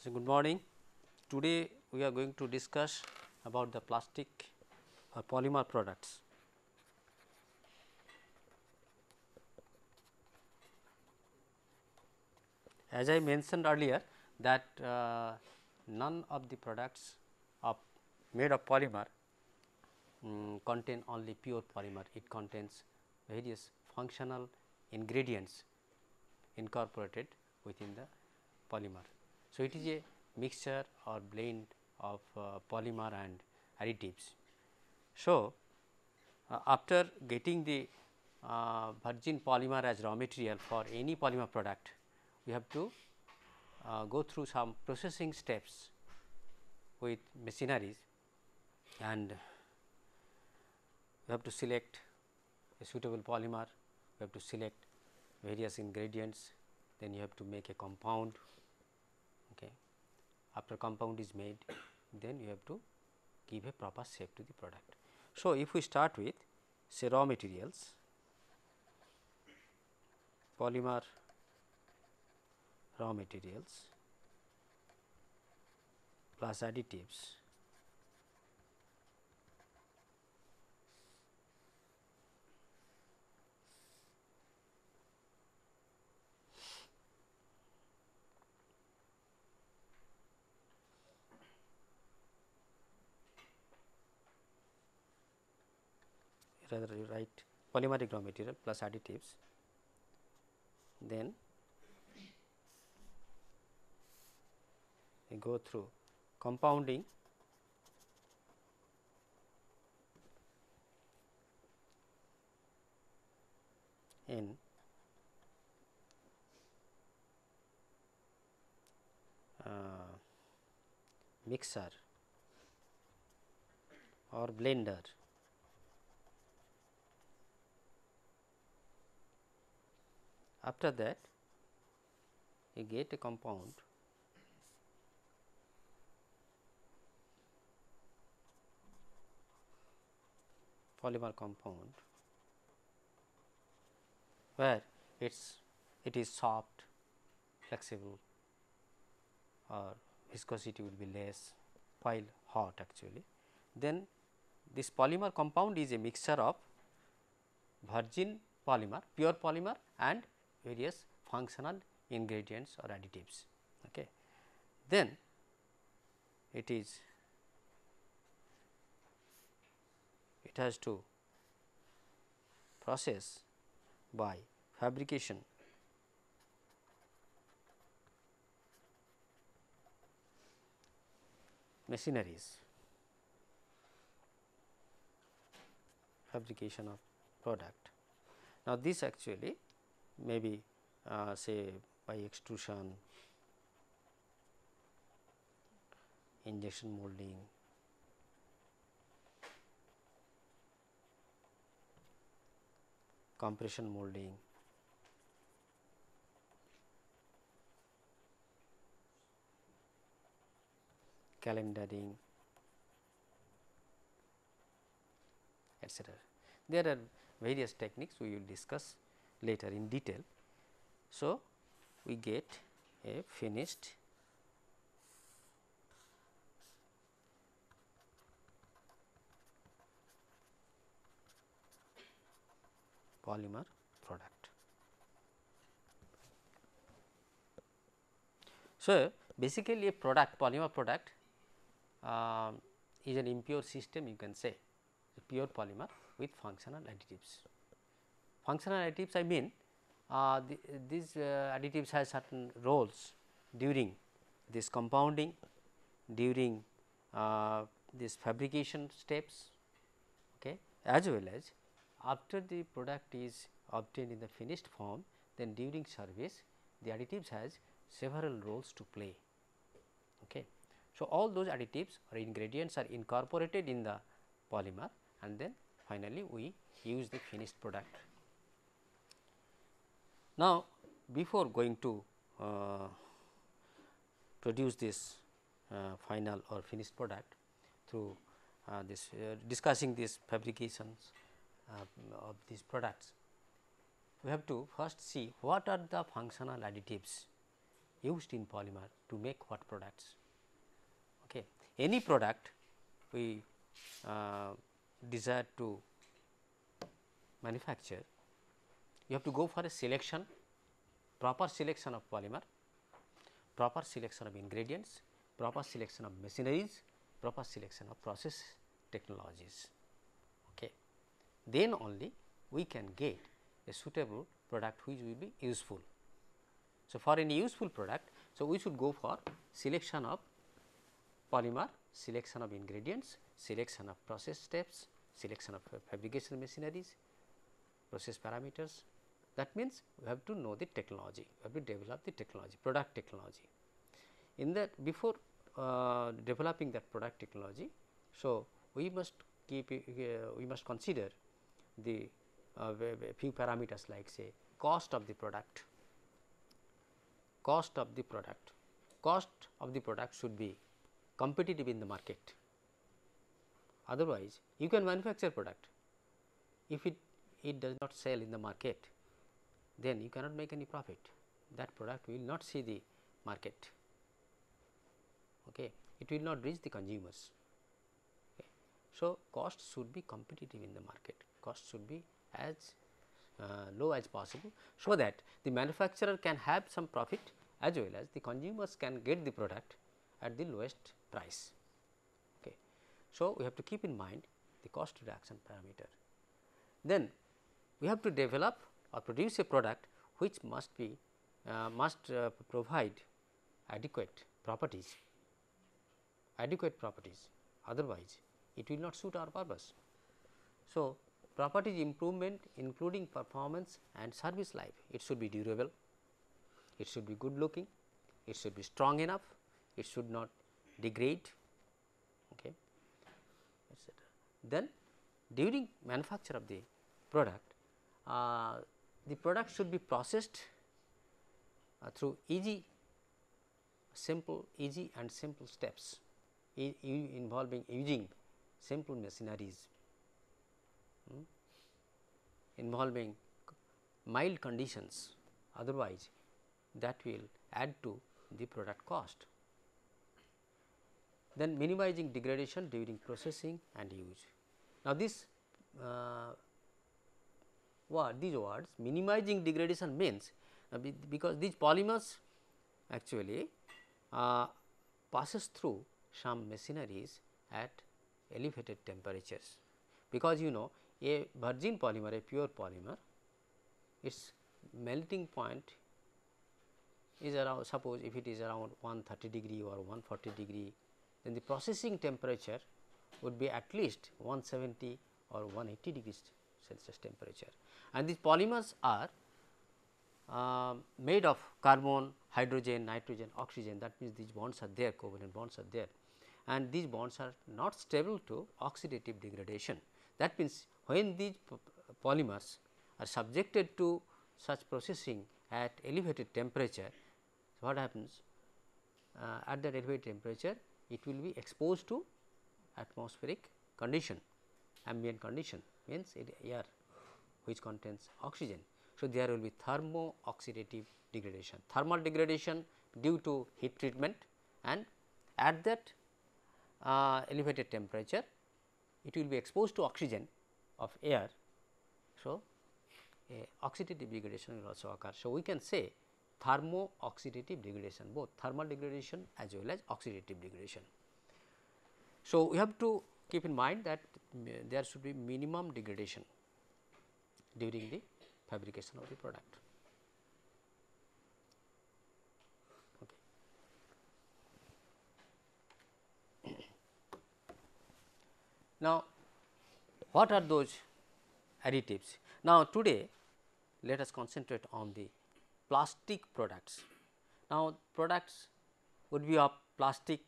So, good morning. Today we are going to discuss about the plastic or polymer products. As I mentioned earlier that none of the products of made of polymer contain only pure polymer. It contains various functional ingredients incorporated within the polymer. So, it is a mixture or blend of polymer and additives. So, after getting the virgin polymer as raw material for any polymer product, we have to go through some processing steps with machineries, and we have to select a suitable polymer, we have to select various ingredients, then you have to make a compound. Okay. After compound is made, then you have to give a proper shape to the product. So, if we start with say raw materials, polymer raw materials plus additives, rather you write polymeric raw material plus additives, then we go through compounding in mixer or blender. After that, you get a compound polymer compound where it is soft, flexible, or viscosity will be less while hot actually. Then this polymer compound is a mixture of virgin polymer, pure polymer and various functional ingredients or additives. Okay. Then it has to process by fabrication machineries, fabrication of product. Now, this actually may be say by extrusion, injection molding, compression molding, calendering, etc. There are various techniques we will discuss later in detail. So, we get a finished polymer product. So, basically a product polymer product is an impure system, you can say pure polymer with functional additives. Functional additives, I mean these additives have certain roles during this compounding, during this fabrication steps, okay, as well as after the product is obtained in the finished form, then during service the additives has several roles to play. Okay. So, all those additives or ingredients are incorporated in the polymer, and then finally, we use the finished product. Now, before going to produce this final or finished product through this discussing these fabrications of these products, we have to first see what are the functional additives used in polymer to make what products. Okay. Any product we desire to manufacture, you have to go for a selection, proper selection of polymer, proper selection of ingredients, proper selection of machineries, proper selection of process technologies. Okay. Then only we can get a suitable product which will be useful. So, for any useful product, so we should go for selection of polymer, selection of ingredients, selection of process steps, selection of fabrication machineries, process parameters. That means, we have to know the technology, we have to develop the technology, product technology. In that, before developing that product technology, so we must keep we must consider the few parameters like say cost of the product. Cost of the product should be competitive in the market. Otherwise, you can manufacture product, if it does not sell in the market, then you cannot make any profit. That product will not see the market. Okay. It will not reach the consumers. Okay. So, cost should be competitive in the market. Cost should be as low as possible, so that the manufacturer can have some profit as well as the consumers can get the product at the lowest price. Okay. So, we have to keep in mind the cost reduction parameter. Then we have to develop or produce a product which must be provide adequate properties, otherwise it will not suit our purpose. So, properties improvement including performance and service life, it should be durable, it should be good looking, it should be strong enough, it should not degrade, okay, etc. Then during manufacture of the product should be processed through easy and simple steps involving using simple machineries, involving mild conditions, otherwise that will add to the product cost. Then minimizing degradation during processing and use. Now, these words minimizing degradation means because these polymers actually passes through some machineries at elevated temperatures, because you know a virgin polymer, a pure polymer, its melting point is around, suppose if it is around 130 degree or 140 degree, then the processing temperature would be at least 170 or 180 degrees Celsius temperature. And these polymers are made of carbon, hydrogen, nitrogen, oxygen, that means these bonds are there, covalent bonds are there, and these bonds are not stable to oxidative degradation. That means, when these polymers are subjected to such processing at elevated temperature, what happens? At that elevated temperature, it will be exposed to atmospheric condition, ambient condition, means air which contains oxygen. So, there will be thermo-oxidative degradation, thermal degradation due to heat treatment, and at that elevated temperature it will be exposed to oxygen of air. So, oxidative degradation will also occur. So, we can say thermo-oxidative degradation, both thermal degradation as well as oxidative degradation. So, we have to keep in mind that there should be minimum degradation during the fabrication of the product. Okay. Now, what are those additives? Now, today let us concentrate on the plastic products. Now, products would be of plastic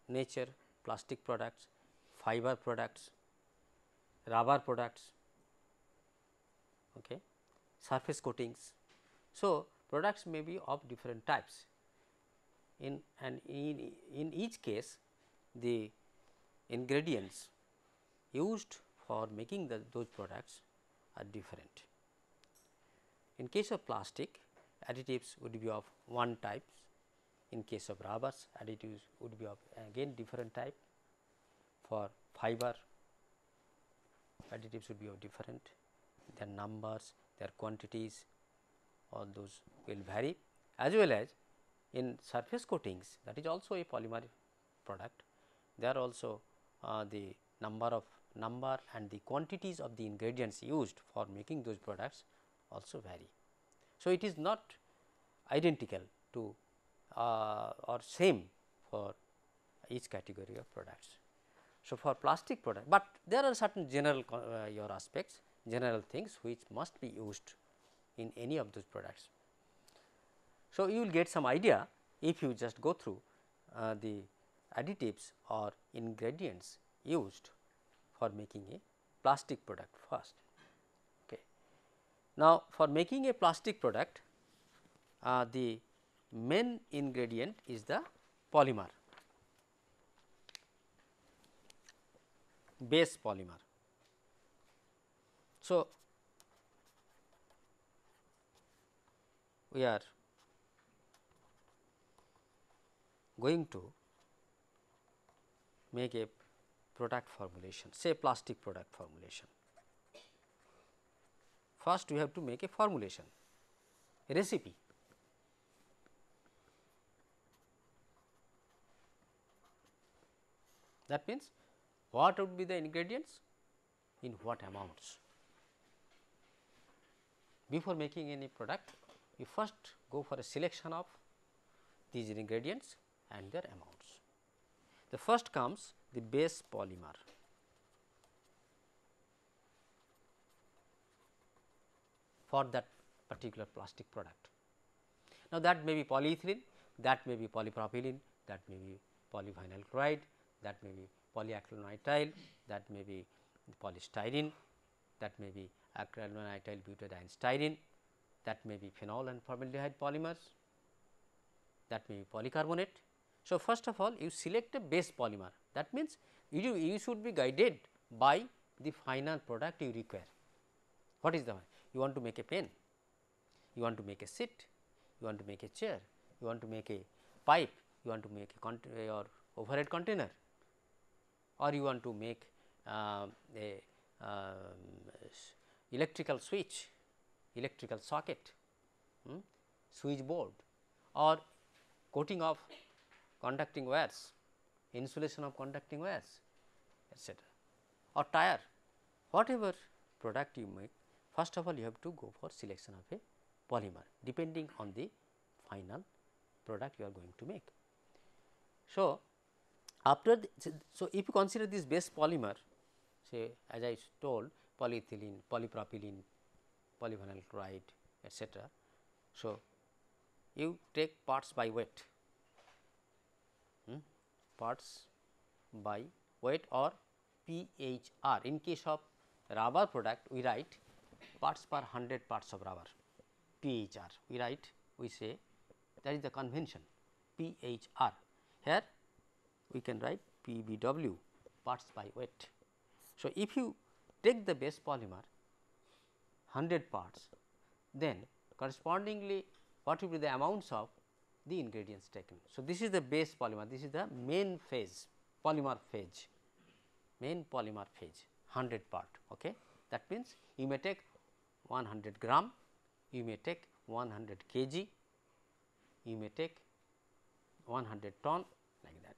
nature, plastic products, fiber products, rubber products, okay, surface coatings. So, products may be of different types, in each case the ingredients used for making those products are different. In case of plastic, additives would be of one type, In case of rubbers, additives would be of again different type. For fiber, additives would be of different, their numbers, their quantities, all those will vary, as well as in surface coatings, that is also a polymer product. There also the number and the quantities of the ingredients used for making those products also vary. So, it is not identical to or same for each category of products. So, for plastic product, but there are certain general your aspects, general things which must be used in any of those products. So, you will get some idea if you just go through the additives or ingredients used for making a plastic product first. Okay. Now, for making a plastic product, the main ingredient is the polymer, base polymer. So, we are going to make a product formulation, say plastic product formulation. First, we have to make a formulation, a recipe. That means, what would be the ingredients, in what amounts. Before making any product, you first go for a selection of these ingredients and their amounts. The first comes the base polymer. For that particular plastic product. Now, that may be polyethylene, that may be polypropylene, that may be polyvinyl chloride, that may be polyacrylonitrile, that may be polystyrene, that may be acrylonitrile butadiene styrene, that may be phenol and formaldehyde polymers, that may be polycarbonate. So, first of all you select a base polymer, that means you should be guided by the final product you require. What is the one? You want to make a pen, you want to make a seat, you want to make a chair, you want to make a pipe, you want to make a your overhead container, or you want to make a electrical switch, electrical socket, switch board, or coating of conducting wires, insulation of conducting wires, etc., or tire, whatever product you make. First of all, you have to go for selection of a polymer depending on the final product you are going to make. So, after so if you consider this base polymer, say as I told, polyethylene, polypropylene, polyvinyl chloride, etc. So, you take parts by weight, parts by weight or PHR. In case of rubber product, we write parts per 100 parts of rubber, PHR. We write, we say that is the convention, PHR. Here we can write PBW, parts by weight. So, if you take the base polymer 100 parts, then correspondingly what will be the amounts of the ingredients taken. So, this is the base polymer, this is the main phase, polymer phase, main polymer phase 100 part. Okay. That means, you may take 100 gram, you may take 100 kg, you may take 100 ton, like that.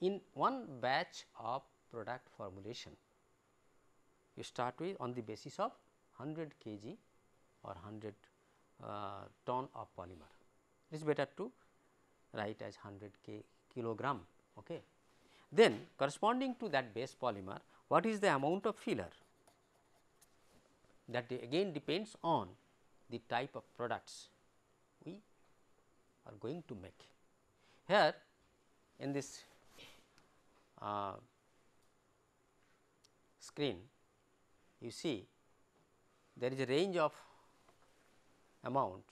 In one batch of product formulation, you start with on the basis of 100 kg or 100 ton of polymer. It is better to write as 100 kilogram. Okay. Then corresponding to that base polymer, what is the amount of filler? That again depends on the type of products we are going to make. Here in this screen, you see there is a range of amount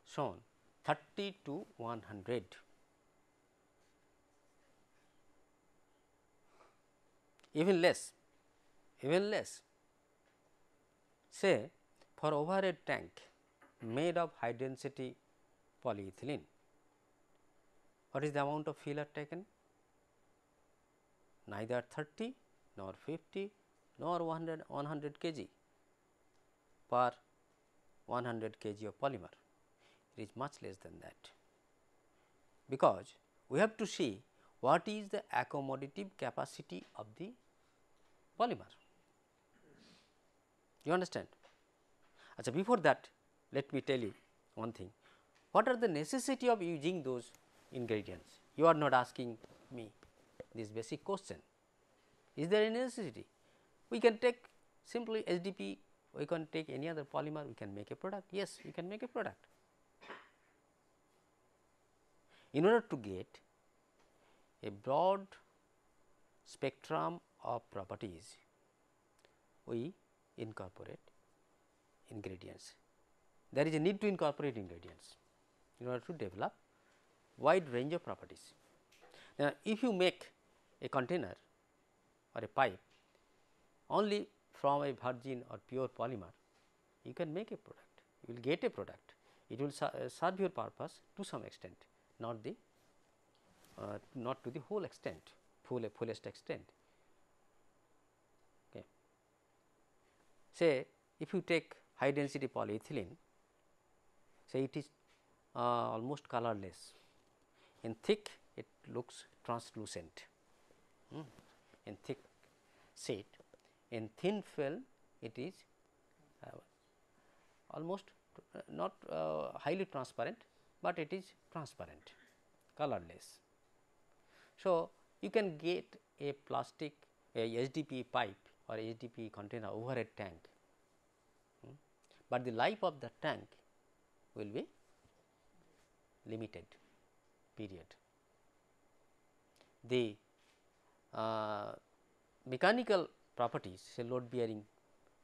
shown 30 to 100. Even less, even less. Say for overhead tank made of high density polyethylene. What is the amount of filler taken? Neither 30 nor 50 nor 100 kg per 100 kg of polymer. It is much less than that, because we have to see what is the accommodative capacity of the polymer. You understand? Achha, before that, let me tell you one thing. What are the necessity of using those ingredients? You are not asking me this basic question. Is there any necessity? We can take simply HDP, we can take any other polymer, we can make a product. Yes, we can make a product. In order to get a broad spectrum of properties, we incorporate ingredients. There is a need to incorporate ingredients in order to develop wide range of properties. Now, if you make a container or a pipe only from a virgin or pure polymer, you can make a product, you will get a product, it will serve your purpose to some extent, not the not to the whole extent, fullest extent. Okay. Say if you take high density polyethylene, say it is almost colorless, in thick it looks translucent, in thick sheet, in thin film it is almost not highly transparent, but it is transparent, colorless. So, you can get a plastic, a HDPE pipe or HDPE container overhead tank, but the life of the tank will be limited period. The mechanical properties, say load bearing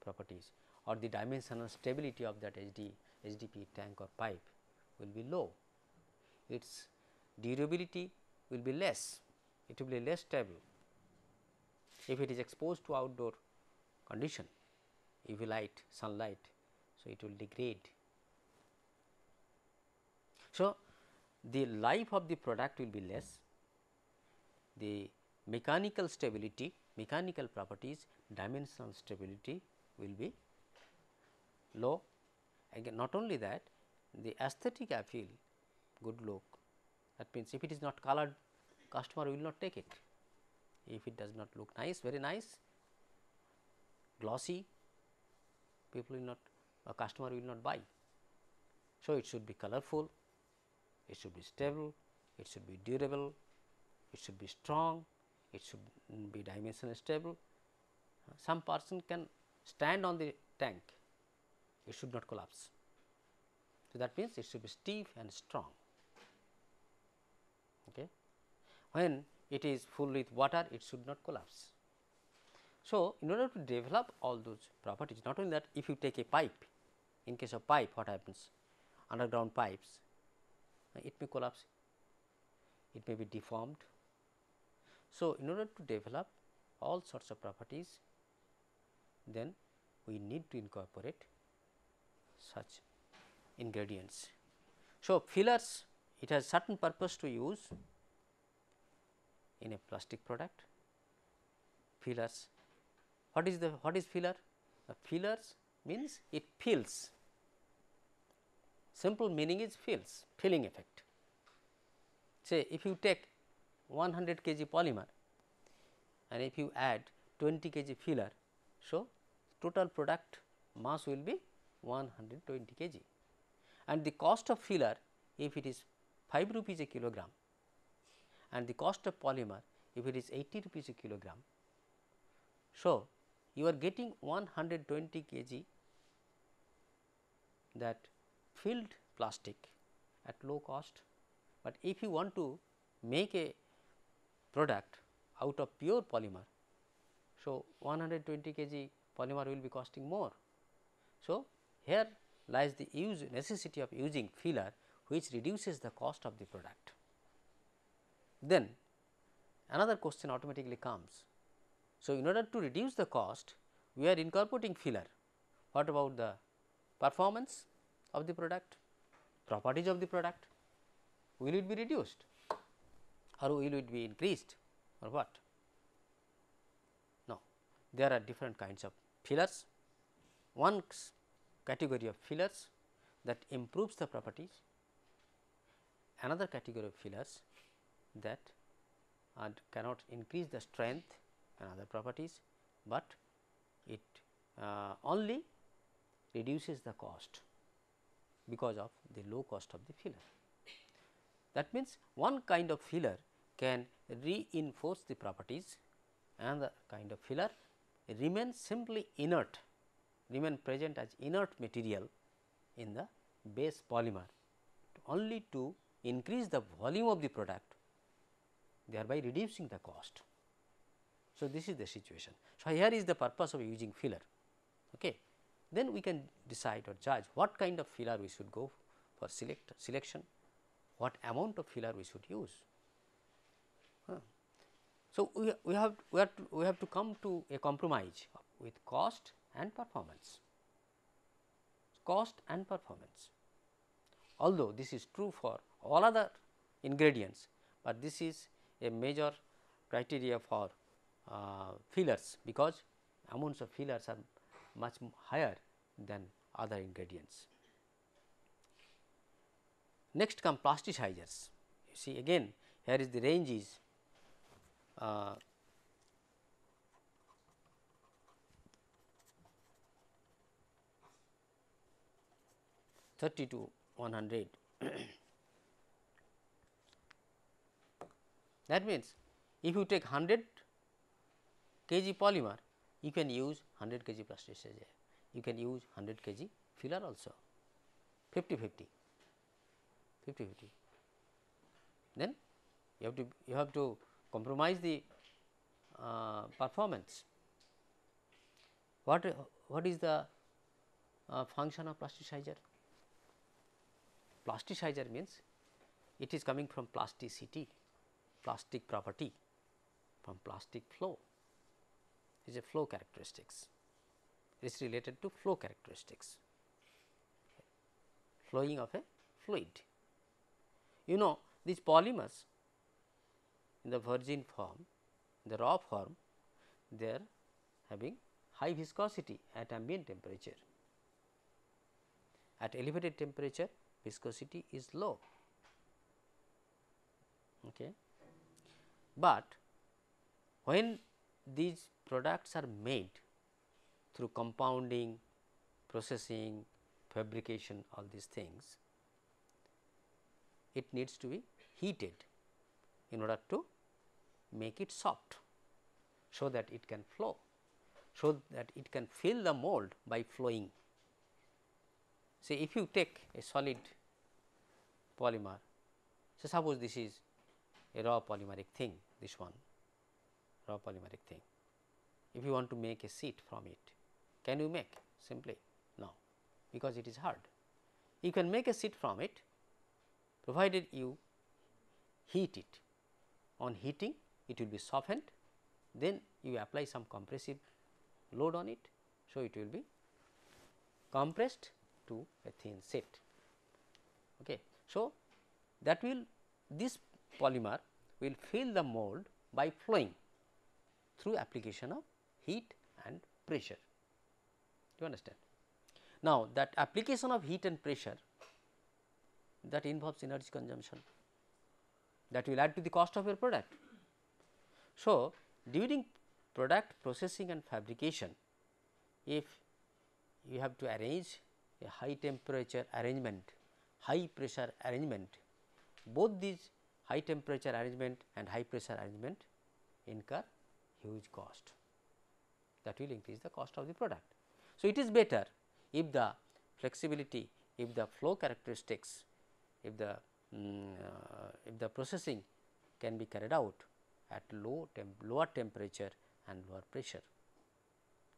properties or the dimensional stability of that HDPE tank or pipe will be low, its durability will be less, it will be less stable. If it is exposed to outdoor condition, UV light, sunlight, so it will degrade. So, the life of the product will be less, the mechanical stability, mechanical properties, dimensional stability will be low. Again, not only that, the aesthetic appeal, good look, that means if it is not colored, customer will not take it. If it does not look nice, very nice, glossy, people will not, a customer will not buy. So, it should be colorful, it should be stable, it should be durable, it should be strong, it should be dimensionally stable. Some person can stand on the tank, it should not collapse. So, that means it should be stiff and strong. Okay. When it is full with water, it should not collapse. So, in order to develop all those properties, not only that, if you take a pipe, in case of pipe, what happens? Underground pipes, it may collapse, it may be deformed. So, in order to develop all sorts of properties, then we need to incorporate such ingredients. So, fillers, it has certain purpose to use in a plastic product. Fillers, what is filler? Fillers means it fills, simple meaning is fills, filling effect. Say if you take 100 kg polymer and if you add 20 kg filler, so total product mass will be 120 kg, and the cost of filler if it is 5 rupees a kilogram and the cost of polymer if it is 80 rupees a kilogram. So, you are getting 120 kg that filled plastic at low cost, but if you want to make a product out of pure polymer, so 120 kg polymer will be costing more. So, here lies the necessity of using filler, which reduces the cost of the product. Then another question automatically comes. So, in order to reduce the cost, we are incorporating filler. What about the performance of the product, properties of the product? will it be reduced or will it be increased or what? No, there are different kinds of fillers. One category of fillers that improves the properties, another category of fillers that cannot increase the strength and other properties, but it only reduces the cost because of the low cost of the filler. That means, one kind of filler can reinforce the properties, another kind of filler remains simply inert, remain present as inert material in the base polymer only to increase the volume of the product, thereby reducing the cost. So, this is the situation. So, here is the purpose of using filler. Okay. Then we can decide or judge what kind of filler we should go for selection, what amount of filler we should use. So, we have to come to a compromise with cost and performance. Cost and performance. Although this is true for all other ingredients, but this is a major criteria for fillers, because amounts of fillers are much higher than other ingredients. Next come plasticizers. You see, again here is the range is 30 to 100. That means, if you take 100 kg polymer, you can use 100 kg plasticizer, you can use 100 kg filler also, 50-50. Then you have to compromise the performance. What is the function of plasticizer? Plasticizer means it is coming from plasticity, plastic property, from plastic flow. It is a flow characteristics. It is related to flow characteristics, flowing of a fluid. You know, these polymers in the virgin form, the raw form, they are having high viscosity at ambient temperature. At elevated temperature, viscosity is low. Okay. But when these products are made through compounding, processing, fabrication, all these things, it needs to be heated in order to make it soft, so that it can flow, so that it can fill the mold by flowing. Say, if you take a solid polymer, so suppose this is a raw polymeric thing, this one raw polymeric thing. If you want to make a sheet from it, can you make simply? No, because it is hard. You can make a sheet from it, provided you heat it. On heating, it will be softened, then you apply some compressive load on it. So, it will be compressed to a thin sheet. Okay. So, that will, this polymer will fill the mold by flowing through application of heat and pressure. Do you understand? Now, that application of heat and pressure, that involves energy consumption, that will add to the cost of your product. So, during product processing and fabrication, if you have to arrange a high temperature arrangement, high pressure arrangement, both these high temperature arrangement and high pressure arrangement incur huge cost, that will increase the cost of the product. So, it is better if the flexibility, if the flow characteristics, if the processing can be carried out at lower temperature and lower pressure.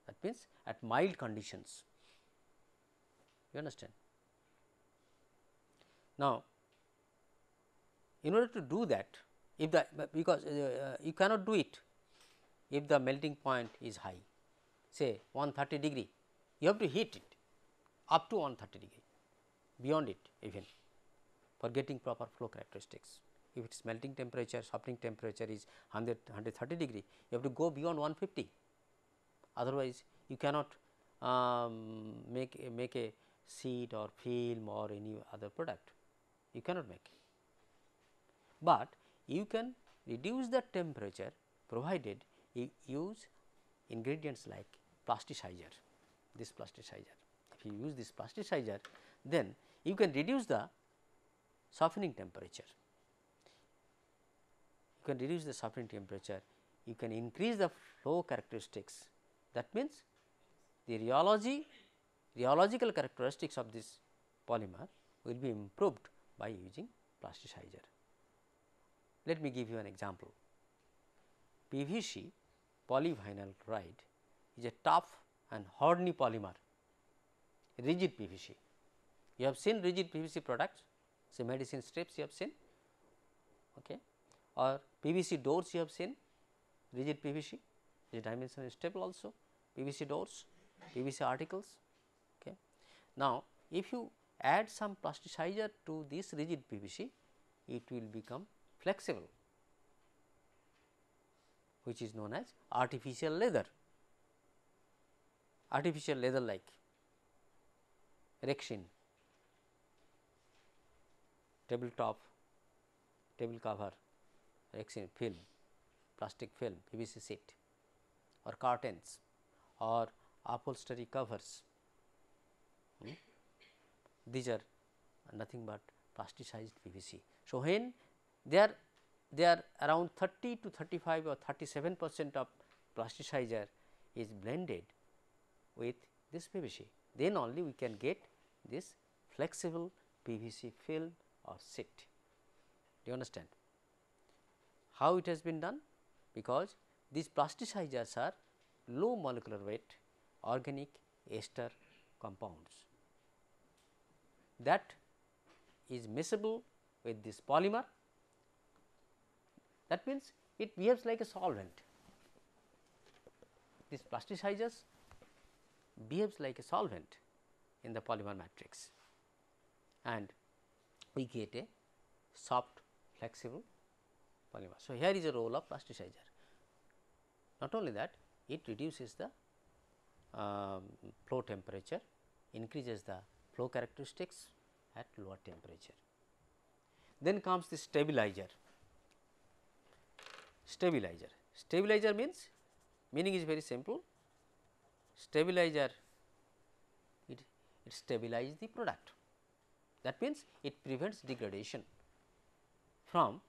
That means, at mild conditions. You understand? Now, in order to do that, if the because you cannot do it if the melting point is high, say 130 degree, you have to heat it up to 130 degree, beyond it even for getting proper flow characteristics. If its melting temperature, softening temperature is 130 degree, you have to go beyond 150. Otherwise, you cannot make a sheet or film or any other product. You cannot make. But you can reduce the temperature provided you use ingredients like plasticizer. This plasticizer. If you use this plasticizer, then you can reduce the softening temperature. You can reduce the softening temperature. You can increase the flow characteristics. That means, the rheological characteristics of this polymer will be improved by using plasticizer. Let me give you an example. PVC, polyvinyl chloride, is a tough and horny polymer, rigid PVC. You have seen rigid PVC products, say medicine strips you have seen, okay, or PVC doors you have seen, rigid PVC is dimensionally stable also, PVC doors, PVC articles. Okay. Now, if you add some plasticizer to this rigid PVC, it will become flexible, which is known as artificial leather like Rexin, tabletop, table cover, Rexin film, plastic film, PVC sheet, or curtains, or upholstery covers. These are nothing but plasticized PVC. So, when they are around 30 to 35 or 37% of plasticizer is blended with this PVC, then only we can get this flexible PVC film or sheet. Do you understand how it has been done? Because these plasticizers are low molecular weight organic ester compounds that is miscible with this polymer. That means, it behaves like a solvent. These plasticizers behaves like a solvent in the polymer matrix, and we get a soft flexible polymer. So, here is a role of plasticizer. Not only that, it reduces the flow temperature, increases the flow characteristics at lower temperature. Then comes the stabilizer. Stabilizer means, meaning is very simple. Stabilizer, it stabilizes the product. That means, it prevents degradation from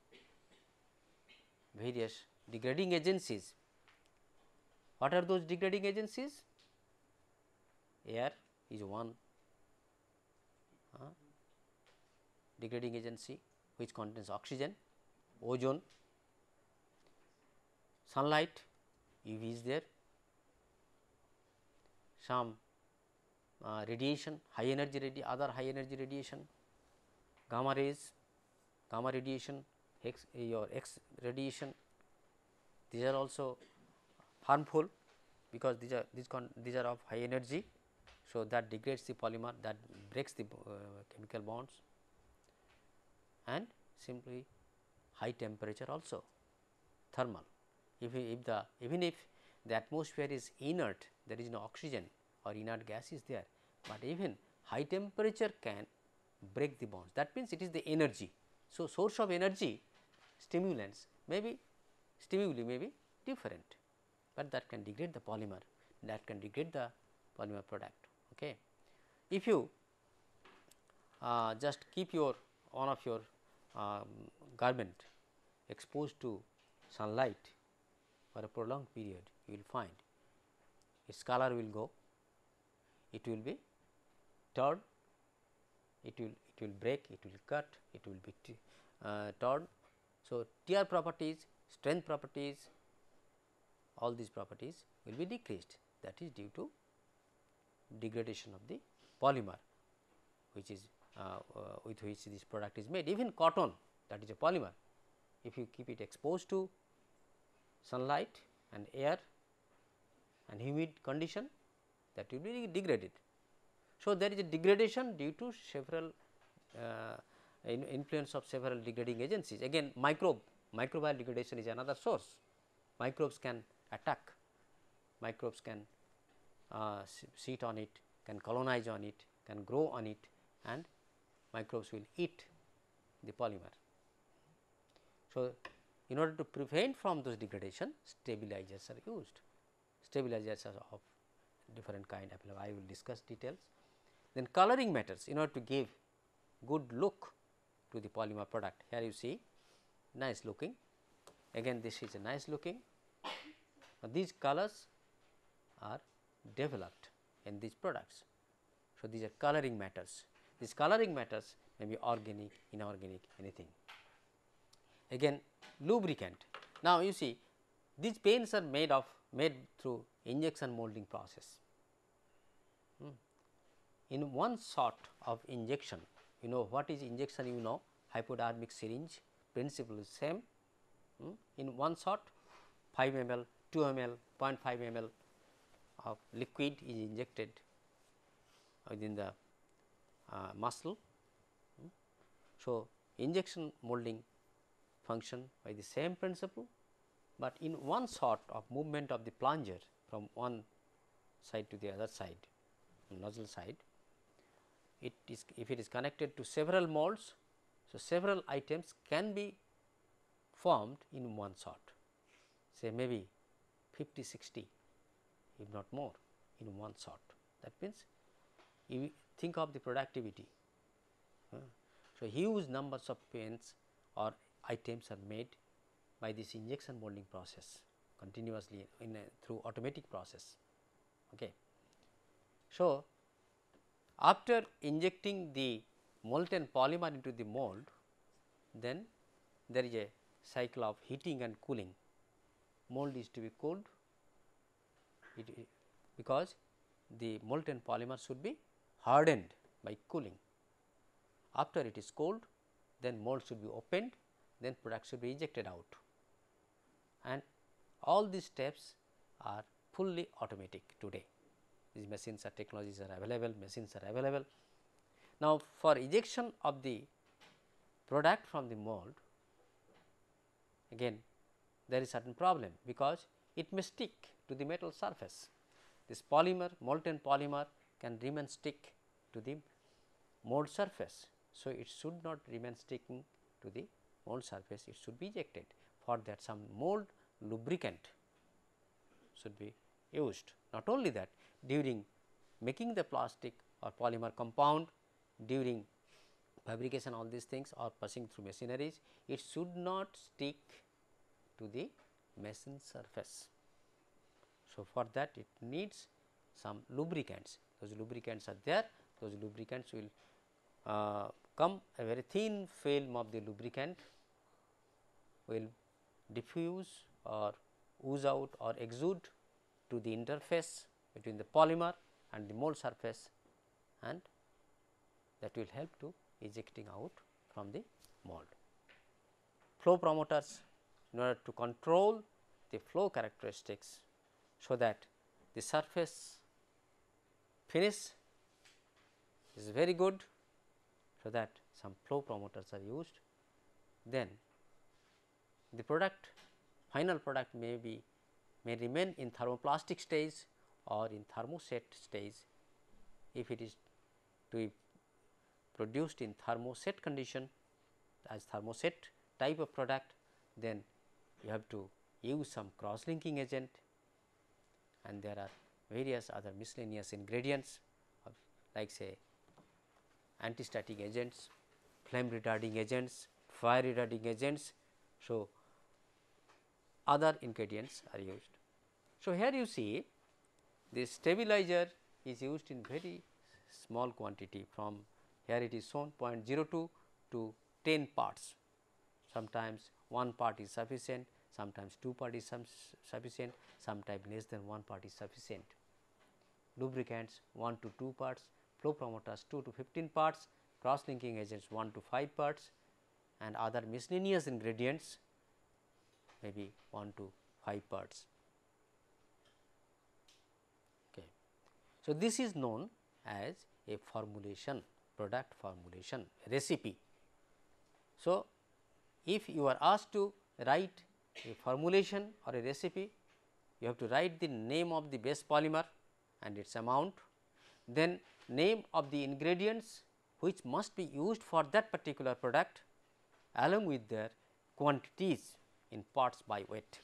various degrading agencies. What are those degrading agencies? Air is one degrading agency which contains oxygen, ozone, sunlight, UV is there, some radiation, high energy other high energy radiation, gamma rays, gamma radiation, X radiation. These are also harmful because these are of high energy. So, that degrades the polymer, that breaks the chemical bonds, and simply high temperature also, thermal. Even if the atmosphere is inert, there is no oxygen or inert gas is there, but even high temperature can break the bonds. That means, it is the energy. So, source of energy, stimulants stimuli may be different, but that can degrade the polymer, that can degrade the polymer product. Okay. If you just keep one of your garment exposed to sunlight for a prolonged period, you will find its color will go, it will be torn, it will break, it will cut, it will be torn. So, tear properties, strength properties, all these properties will be decreased, that is due to degradation of the polymer, which is with which this product is made. Even cotton, that is a polymer, if you keep it exposed to sunlight and air and humid condition, that will be degraded. So, there is a degradation due to several influence of several degrading agencies. Again microbial degradation is another source. Microbes can attack, microbes can sit on it, can colonize on it, can grow on it, and microbes will eat the polymer. So, in order to prevent from those degradation, stabilizers are used. Stabilizers are of different kind available. I will discuss details. Then coloring matters in order to give good look to the polymer product. Here you see nice looking, again this is a nice looking. Now, these colors are developed in these products. So, these are coloring matters. These coloring matters may be organic, inorganic, anything. Again lubricant. Now, you see these paints are made through injection molding process. In one shot of injection, you know what is injection, you know, hypodermic syringe principle is same. In one shot 5 ml, 2 ml, 0.5 ml of liquid is injected within the muscle. So, injection molding function by the same principle, but in one shot of movement of the plunger from one side to the other side, nozzle side, it is, if it is connected to several molds. So, several items can be formed in one shot, say maybe 50, 60 if not more in one shot. That means, you think of the productivity. So, huge numbers of paints or items are made by this injection molding process continuously through automatic process. Okay. So, after injecting the molten polymer into the mold, then there is a cycle of heating and cooling. Mold is to be cooled because the molten polymer should be hardened by cooling. After it is cooled, then mold should be opened, then product should be ejected out, and all these steps are fully automatic today. These machines or technologies are available, machines are available. Now, for ejection of the product from the mold, again there is certain problem, because it may stick to the metal surface. This polymer, molten polymer can remain stick to the mold surface. So, it should not remain sticking to the mold surface, it should be ejected. For that, some mold lubricant should be used. Not only that, during making the plastic or polymer compound, during fabrication, all these things or passing through machineries, it should not stick to the machine surface. So, for that it needs some lubricants. Those lubricants are there, those lubricants will come a very thin film of the lubricant will diffuse or ooze out or exude to the interface between the polymer and the mold surface, and that will help to ejecting out from the mold. Flow promoters, in order to control the flow characteristics, so that the surface finish is very good, so that some flow promoters are used. Then the product, final product may remain in thermoplastic stage or in thermoset stage. If it is to be produced in thermoset condition as thermoset type of product, then you have to use some cross linking agent, and there are various other miscellaneous ingredients of, like say antistatic agents, flame retarding agents, fire retarding agents. So, other ingredients are used. So, here you see this stabilizer is used in very small quantity, from here it is shown 0.02 to 10 parts. Sometimes 1 part is sufficient, sometimes 2 part is sufficient, sometimes less than 1 part is sufficient. Lubricants 1 to 2 parts, flow promoters 2 to 15 parts, cross linking agents 1 to 5 parts, and other miscellaneous ingredients maybe 1 to 5 parts. Okay. So, this is known as a formulation, product formulation recipe. So, if you are asked to write a formulation or a recipe, you have to write the name of the base polymer and its amount, then name of the ingredients which must be used for that particular product along with their quantities in parts by weight.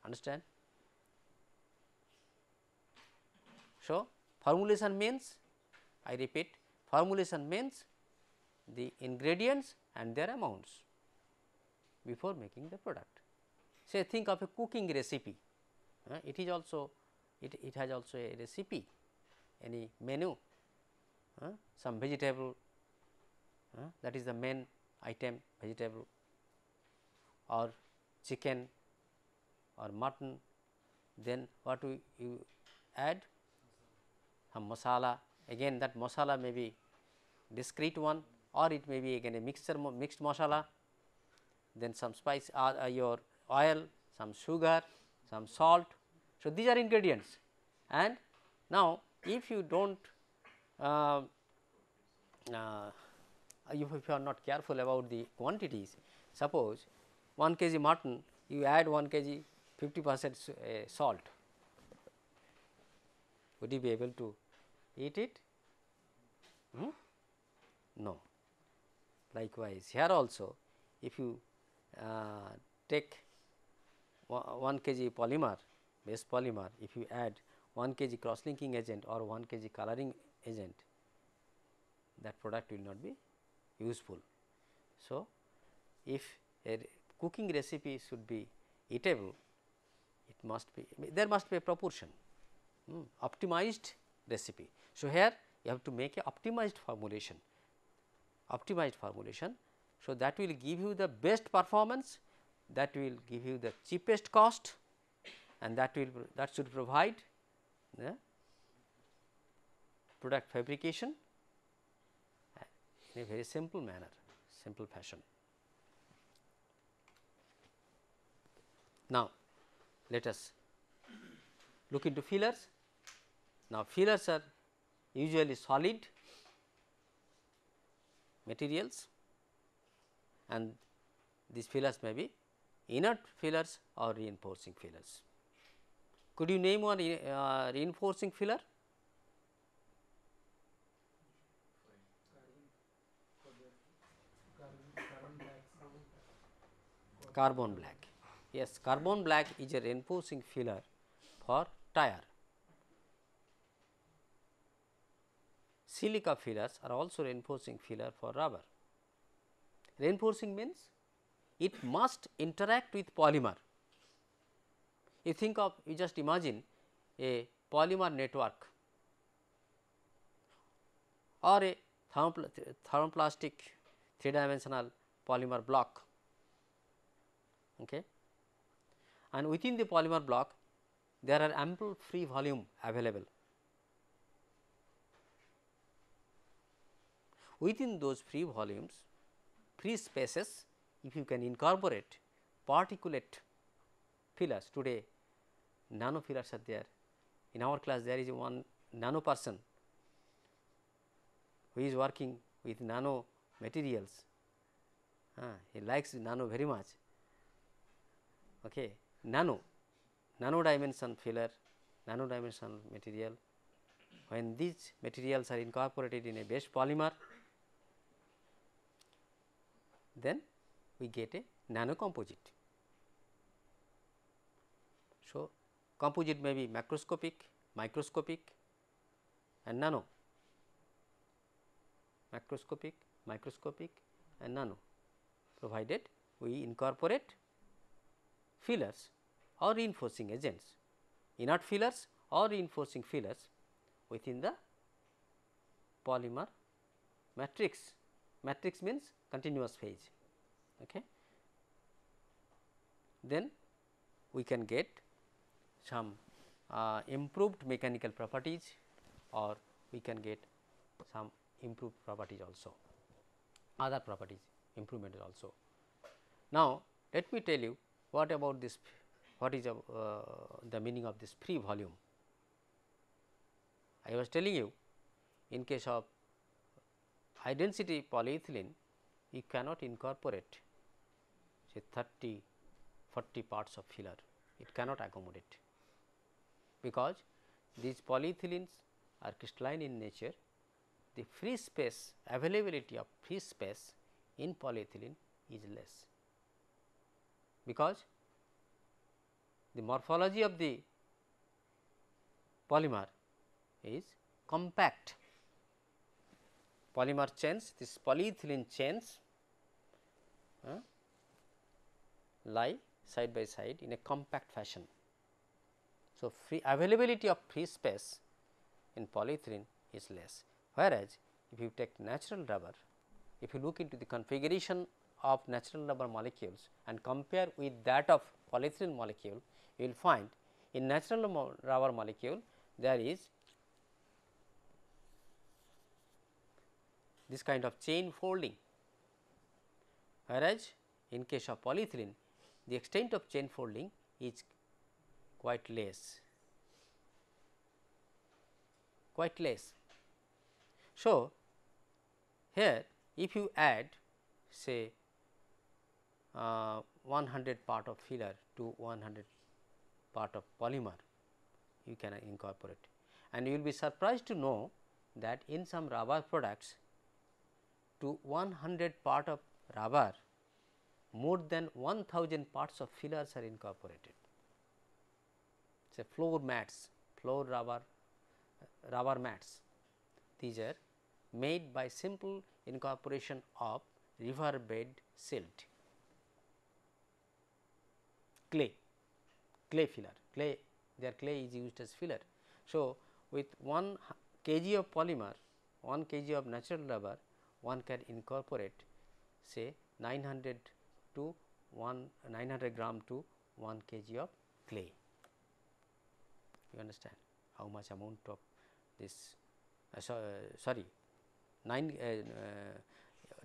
Understand? So, formulation means, I repeat, formulation means the ingredients and their amounts before making the product. Say think of a cooking recipe, it is also it has also a recipe, any menu, some vegetable, that is the main item, vegetable or chicken or mutton, then what you add? Some masala, again that masala may be discrete one or it may be again a mixed masala, then some spice your oil, some sugar, some salt. So, these are ingredients, and now if you do not if you are not careful about the quantities, suppose 1 kg mutton you add 1 kg 50% salt, would you be able to eat it? No. Likewise, here also if you take 1 kg polymer, base polymer, if you add 1 kg cross linking agent or 1 kg coloring agent, that product will not be useful. So, if a cooking recipe should be eatable, it must be, there must be a proportion, optimized recipe. So, here you have to make a optimized formulation, So, that will give you the best performance, that will give you the cheapest cost, and that should provide the product fabrication in a very simple manner, simple fashion. Now, let us look into fillers. Now, fillers are usually solid materials, and these fillers may be inert fillers or reinforcing fillers. Could you name one reinforcing filler? Carbon black. Yes, carbon black is a reinforcing filler for tire. Silica fillers are also reinforcing filler for rubber. Reinforcing means it must interact with polymer. You think of, you just imagine a polymer network or a thermoplastic 3-dimensional polymer block, okay. And within the polymer block there are ample free volume available. Within those free volumes, free spaces, if you can incorporate particulate fillers, today nano fillers are there. In our class there is one nano person who is working with nano materials, he likes nano very much, okay. Nano dimension filler, nano dimensional material, when these materials are incorporated in a base polymer, then we get a nano composite. So, composite may be macroscopic, microscopic and nano, macroscopic, microscopic and nano, provided we incorporate fillers or reinforcing agents, inert fillers or reinforcing fillers within the polymer matrix. Matrix means continuous phase, okay. Then we can get some improved mechanical properties, or we can get some improved properties also, other properties improvement also. Now, let me tell you what about this, what is the meaning of this free volume. I was telling you, in case of high density polyethylene you cannot incorporate say 30-40 parts of filler, it cannot accommodate, because these polyethylenes are crystalline in nature. The free space, availability of free space in polyethylene is less, because the morphology of the polymer is compact. Polymer chains, this polyethylene chains lie side by side in a compact fashion. So, free availability of free space in polyethylene is less, whereas if you take natural rubber, if you look into the configuration of natural rubber molecules and compare with that of polyethylene molecule, you will find in natural rubber molecule there is this kind of chain folding, whereas in case of polyethylene the extent of chain folding is quite less, So, here if you add say 100 part of filler to 100 part of polymer, you can incorporate, and you will be surprised to know that in some rubber products to 100 part of rubber more than 1000 parts of fillers are incorporated. Say floor mats, floor rubber mats, these are made by simple incorporation of river bed silt, clay filler, their clay is used as filler. So, with 1 kg of polymer, 1 kg of natural rubber, one can incorporate say 900 gram to 1 kg of clay. You understand how much amount of this sorry 9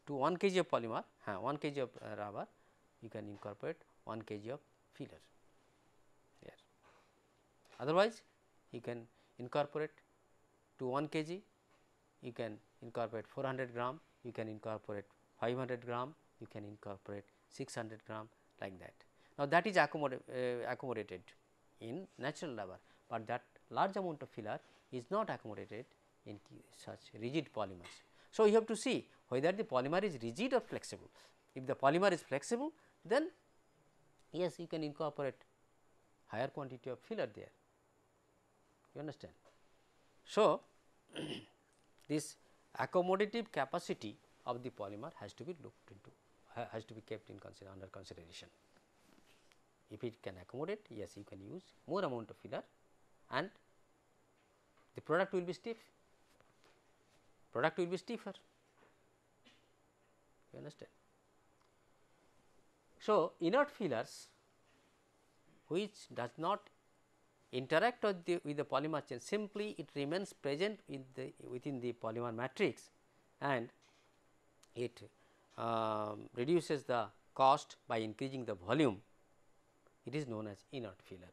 to 1 kg of polymer, 1 kg of rubber, you can incorporate 1 kg of filler here. Otherwise, you can incorporate to 1 kg, you can incorporate 400 gram, you can incorporate 500 gram, you can incorporate 600 gram, like that. Now, that is accommodated in natural rubber, but that large amount of filler is not accommodated in such rigid polymers. So, you have to see whether the polymer is rigid or flexible. If the polymer is flexible, then yes, you can incorporate higher quantity of filler there, you understand. So, this accommodative capacity of the polymer has to be looked into, has to be kept in under consideration. If it can accommodate, yes, you can use more amount of filler and the product will be stiff, product will be stiffer, you understand. So, inert fillers which does not interact with the polymer chain, simply it remains present within the polymer matrix and it reduces the cost by increasing the volume, it is known as inert filler.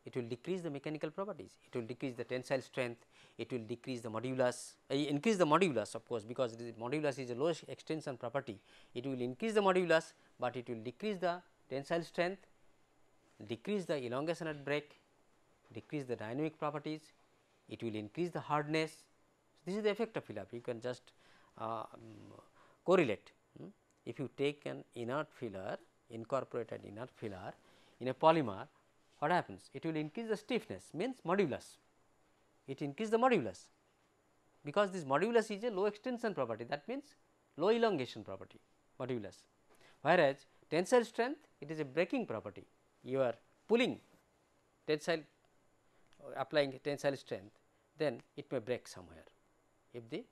It will decrease the mechanical properties, it will decrease the tensile strength, it will decrease the modulus, increase the modulus of course, because the modulus is a low extension property, it will increase the modulus, but it will decrease the tensile strength, decrease the elongation at break, decrease the dynamic properties, it will increase the hardness. This is the effect of filler. You can just correlate. If you take an inert filler, incorporate an inert filler in a polymer, what happens? It will increase the stiffness, means modulus, it increase the modulus, because this modulus is a low extension property, that means low elongation property modulus, whereas tensile strength, it is a breaking property, you are pulling tensile, applying tensile strength, then it may break somewhere if the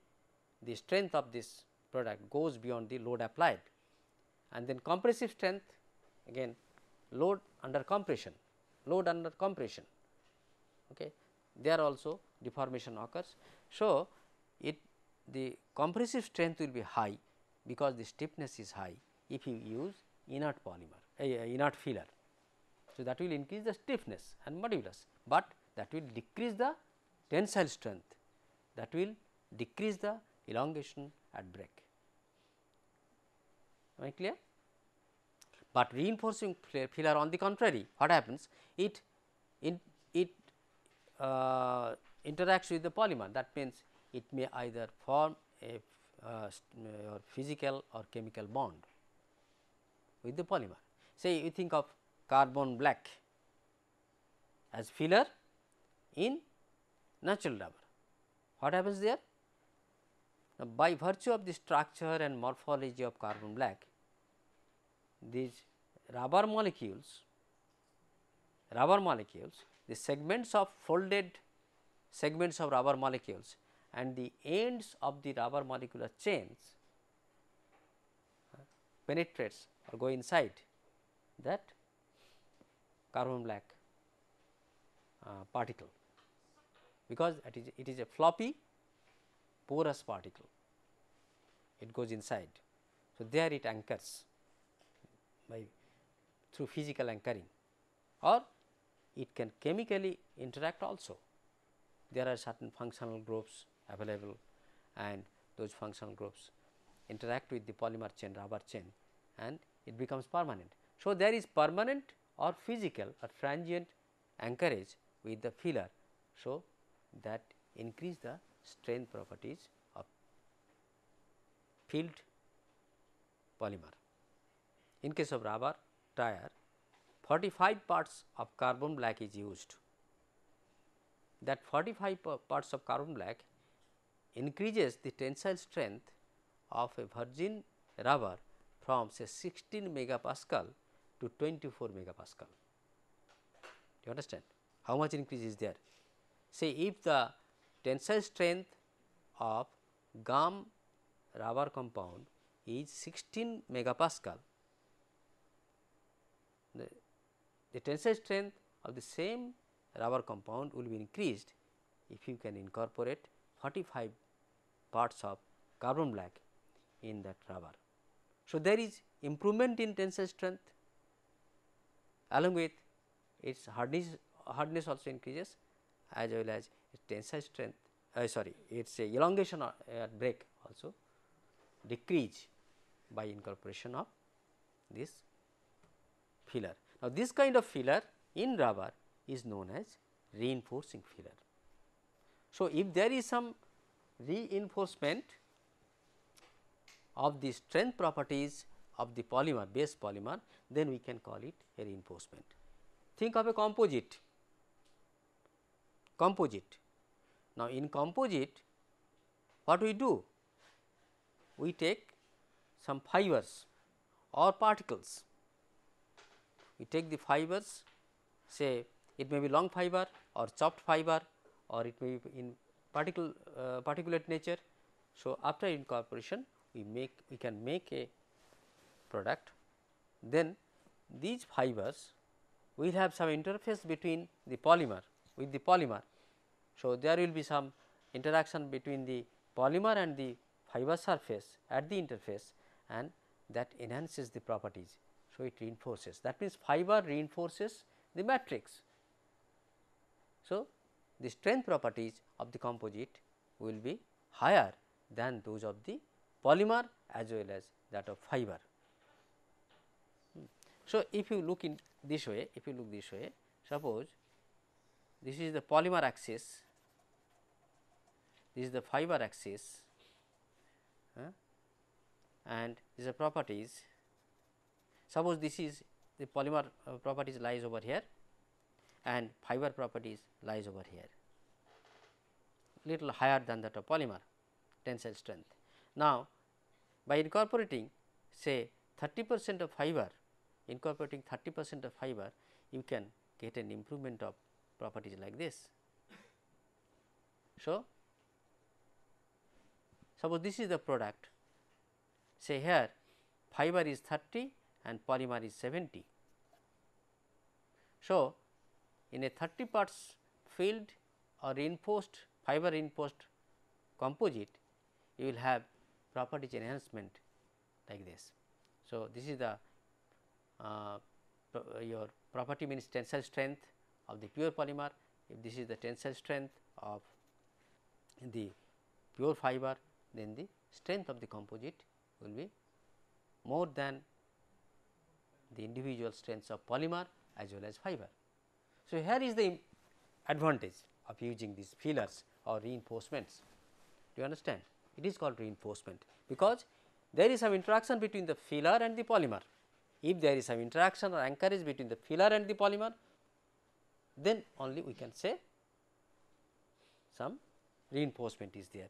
strength of this product goes beyond the load applied. And then compressive strength, again load under compression, okay, there also deformation occurs. So, the compressive strength will be high because the stiffness is high if you use inert polymer, inert filler. So, that will increase the stiffness and modulus, but that will decrease the tensile strength, that will decrease the elongation at break. Am I clear? But reinforcing filler on the contrary, what happens? It interacts with the polymer. That means, it may either form a physical or chemical bond with the polymer. Say you think of carbon black as filler in natural rubber. What happens there? Now, by virtue of the structure and morphology of carbon black, these rubber molecules, the segments of folded segments of rubber molecules and the ends of the rubber molecular chains penetrates or go inside that carbon black particle, because it is a floppy porous particle, it goes inside. So, there it anchors by through physical anchoring, or it can chemically interact also. There are certain functional groups available, and those functional groups interact with the polymer chain, rubber chain, and it becomes permanent. So, there is permanent or physical or transient anchorage with the filler. So, that increase the strength properties of filled polymer. In case of rubber tire, 45 parts of carbon black is used. That 45 parts of carbon black increases the tensile strength of a virgin rubber from say 16 megapascal to 24 megapascal. Do you understand how much increase is there? Say if the tensile strength of gum rubber compound is 16 megapascal, the tensile strength of the same rubber compound will be increased if you can incorporate 45 parts of carbon black in that rubber. So, there is improvement in tensile strength, along with its hardness also increases, as well as its tensile strength its elongation at break also decrease by incorporation of this filler. Now, this kind of filler in rubber is known as reinforcing filler. So, if there is some reinforcement of the strength properties of the polymer, base polymer, then we can call it a reinforcement. Think of a composite. Now, in composite, what we do? We take some fibers or particles. We take the fibers, say it may be long fiber or chopped fiber, or it may be in particulate nature. So, after incorporation, we can make a product. Then these fibers will have some interface between the polymer with the polymer. So, there will be some interaction between the polymer and the fiber surface at the interface, and that enhances the properties. So, it reinforces, that means fiber reinforces the matrix. So, the strength properties of the composite will be higher than those of the polymer as well as that of fiber. So, if you look in this way, suppose this is the polymer axis, this is the fiber axis, and these are properties. Suppose this is the polymer properties lies over here and fiber properties lies over here, little higher than that of polymer tensile strength. Now, by incorporating say 30% of fiber, you can get an improvement of properties like this. So, suppose this is the product, say here fiber is 30 and polymer is 70. So, in a 30 parts filled or reinforced fiber reinforced composite, you will have properties enhancement like this. So, this is the your property means tensile strength of the pure polymer, if this is the tensile strength of the pure fiber, then the strength of the composite will be more than the individual strengths of polymer as well as fiber. So, here is the advantage of using these fillers or reinforcements. Do you understand? It is called reinforcement, because there is some interaction between the filler and the polymer. If there is some interaction or anchorage between the filler and the polymer, then only we can say some reinforcement is there.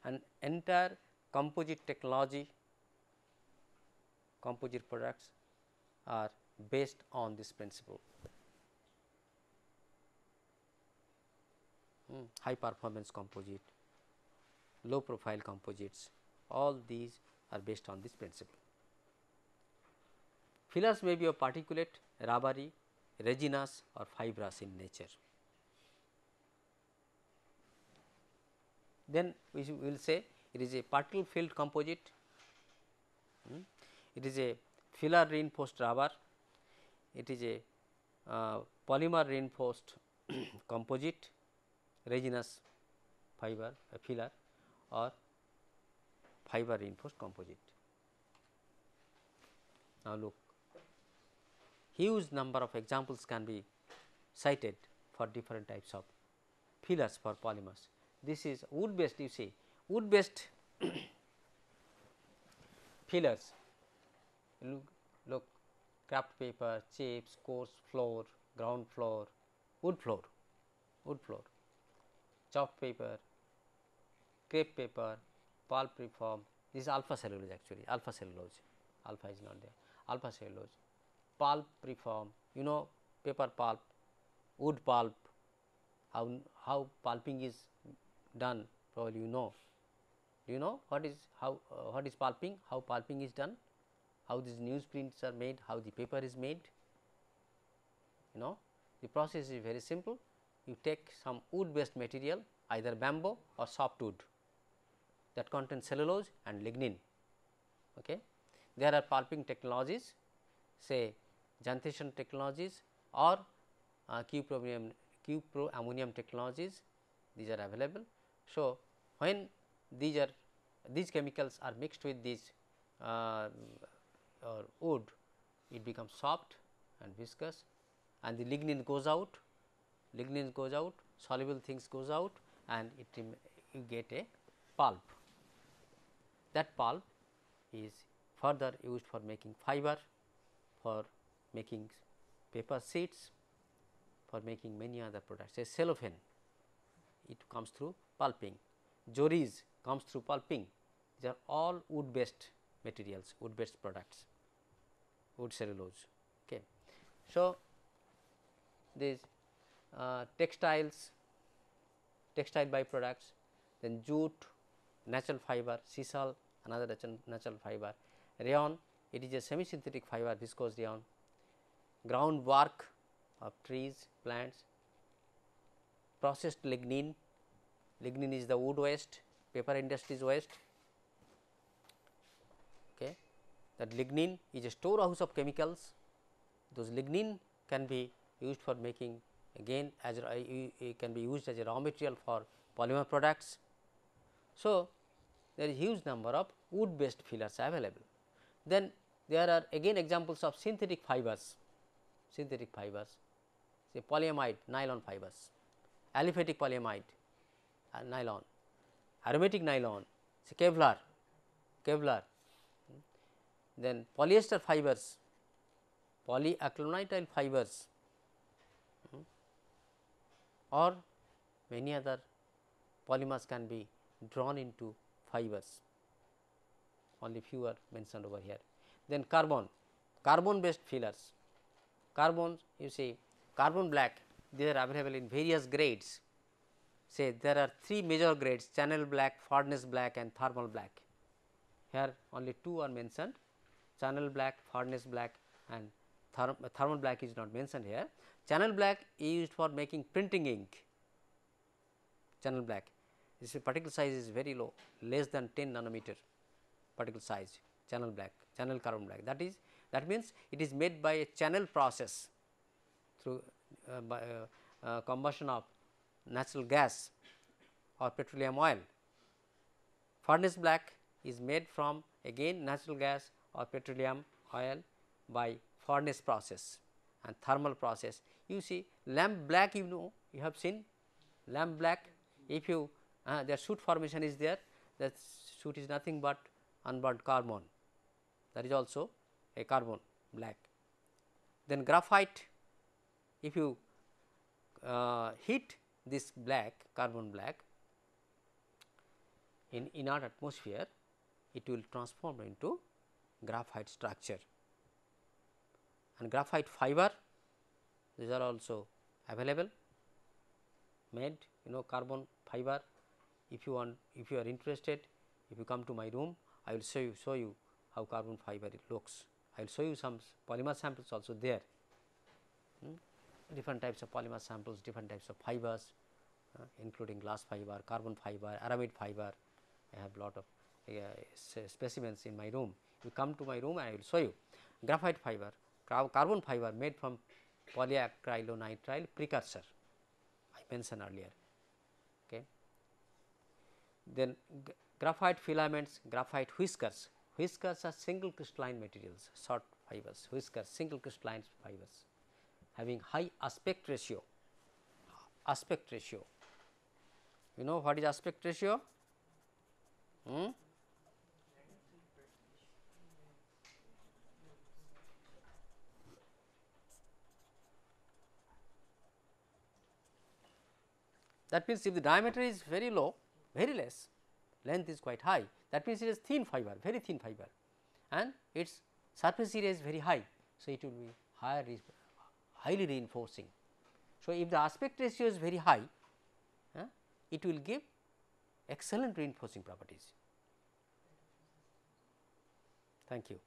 And entire composite technology, composite products are based on this principle. High performance composite, low profile composites, all these are based on this principle. Fillers may be of particulate, rubbery, resinous or fibrous in nature. Then we will say it is a particle filled composite, it is a filler reinforced rubber, it is a polymer reinforced composite, resinous fiber filler or fiber reinforced composite. Now, look, huge number of examples can be cited for different types of fillers for polymers. This is wood based, you see wood based fillers, look kraft paper, chips, coarse floor, ground floor, wood floor, chalk paper, crepe paper, pulp reform. This is alpha cellulose, actually alpha cellulose, alpha is not there, alpha cellulose, pulp reform, you know paper pulp, wood pulp, how pulping is done, probably you know. Do you know what is what is pulping, how pulping is done, how these newsprints are made, how the paper is made? You know, the process is very simple. You take some wood based material, either bamboo or softwood, that contains cellulose and lignin. Okay. There are pulping technologies, say xanthation technologies or cuproammonium technologies, these are available. So, when these chemicals are mixed with this or wood, it becomes soft and viscous, and the lignin goes out, soluble things goes out, and you get a pulp. That pulp is further used for making fiber, for making paper sheets, for making many other products. Say cellophane, it comes through pulping, Joris comes through pulping. These are all wood based materials, wood based products, wood cellulose. Okay. So, these textiles, textile byproducts, then jute, natural fiber, sisal, another natural fiber, rayon, it is a semi synthetic fiber, viscose rayon, ground bark of trees, plants, processed lignin, lignin is the wood waste, paper industries waste. Okay. That lignin is a storehouse of chemicals. Those lignin can be used for making, again as can be used as a raw material for polymer products. So, there is huge number of wood based fillers available. Then there are again examples of synthetic fibers, say polyamide, nylon fibers, aliphatic polyamide, nylon, aromatic nylon, say Kevlar, then polyester fibers, polyacrylonitrile fibers, or many other polymers can be drawn into fibers, only few are mentioned over here. Then carbon based fillers, carbon, you see carbon black, they are available in various grades. Say there are 3 major grades, channel black, furnace black and thermal black. Here only 2 are mentioned, channel black, furnace black and thermal black is not mentioned here. Channel black is used for making printing ink, channel black, this particle size is very low, less than 10 nanometer particle size, channel black, channel carbon black, that means it is made by a channel process through combustion of natural gas or petroleum oil. Furnace black is made from again natural gas or petroleum oil by furnace process and thermal process. You see lamp black, you know, you have seen lamp black. If you the soot formation is there, that soot is nothing but unburnt carbon, that is also a carbon black. Then graphite, if you heat this black carbon black in inert atmosphere, it will transform into graphite structure. And graphite fiber, these are also available, made, you know, carbon fiber. If you want, if you are interested, if you come to my room, I will show you how carbon fiber it looks. I will show you some polymer samples also there, different types of polymer samples, different types of fibers, including glass fiber, carbon fiber, aramid fiber. I have lot of specimens in my room. You come to my room and I will show you. Graphite fiber, carbon fiber made from polyacrylonitrile precursor, I mentioned earlier. Okay. Then graphite filaments, graphite whiskers. Whiskers are single crystalline materials, short fibers, whiskers, single crystalline fibers having high aspect ratio. Aspect ratio, you know what is aspect ratio? That means, if the diameter is very low, very less, length is quite high, that means it is thin fiber, very thin fiber, and its surface area is very high. So, it will be highly reinforcing. So, if the aspect ratio is very high, it will give excellent reinforcing properties. Thank you.